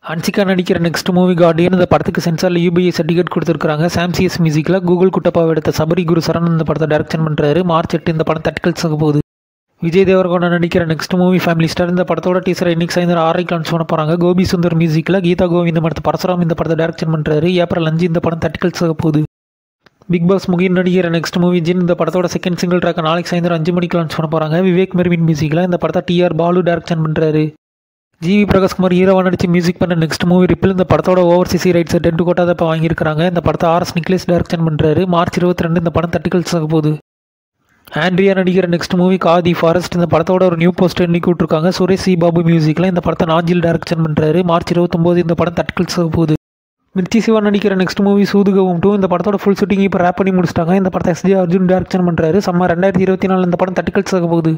ஹன்சிகா நடிக்கிற next movie Guardian. இந்த படத்துக்கு சென்சாரில் யூபிஐ சர்டிஃபிகேட் கொடுத்துருக்காங்க. சாம்சிஎஸ் மியூசிக்கில் கூகுள் குட்டப்பாவை எடுத்த சபரி குரு சரண் இந்த படத்தை டைரக்ஷன் பண்ணுறாரு. மார்ச் 8 இந்த படம் தட்டிக்கல்ஸாக போகுது. விஜய் தேவரகொண்டா நடிக்கிற நெக்ஸ்ட் மூவி ஃபேமிலி ஸ்டார். இந்த படத்தோட டீசரை இன்னைக்கு சாயந்தரம் 6:30 லான்ச் பண்ண போகிறாங்க. கோபி சுந்தர் மியூசிக்கில் கீதா கோவிந்த் படத்தை பரசுராம் இந்த படத்தை டைரக்ஷன் பண்ணுறாரு. ஏப்ரல் 5 இந்த படம் தட்டிக்கல்ஸாக போகுது. பிக் பாஸ் முகின் நடிக்கிற நெக்ஸ்ட் மூவி ஜின். இந்த படத்தோட செகண்ட் சிங்கிள் ட்ராக் நாளைக்கு சாயந்தரம் 5 மணிக்கு லான்ச் பண்ண போகிறாங்க. விவேக் மெர்வின் மியூசிக்கில் இந்த படத்தை டிஆர் பாலு டைரக்ஷன் பண்ணுறாரு. ஜிவி பிரகாஷ்குமார் ஹீரோவாக நடிச்சு மியூசிக் பண்ண நெக்ஸ்ட் மூவி ரிப்பிள். இந்த படத்தோட ஓவர்சீஸ் ரைட்ஸ் 10 கோட்டா தான் இப்போ வாங்கியிருக்காங்க. இந்த படத்தை ஆர்எஸ் நிக்லேஸ் டைரக்ஷன் பண்ணுறாரு. மார்ச் 22 இந்த படம் தட்டிக்கல்ஸாக போகுது. ஆண்ட்ரியா நடிக்கிற நெக்ஸ்ட் மூவி காதி ஃபாரஸ்ட். இந்த படத்தோட ஒரு நியூ போஸ்டர் இன்னைக்கு விட்டுருக்காங்க. சுரேஷ் சி பாபு மியூசிக்கில் இந்த படத்தை நாஜில் டைரக்ஷன் பண்ணுறாரு. மார்ச் 29 இந்த படம் தட்டிக்கல்ஸாக போகுது. மிர்ச்சி சிவா நடிக்கிற நெக்ஸ்ட் மூவி சூதுகவும் 2. இந்த படத்தோட ஃபுல் ஷூட்டிங் இப்போ ரேப் பண்ணி முடிச்சிட்டாங்க. இந்த படத்தை எஸ்ஜே அர்ஜுன் டைரக்ஷன் பண்ணுறாரு. சம்மர் 2024 இந்த படம் தட்டிக்கல்ஸாக போகுது.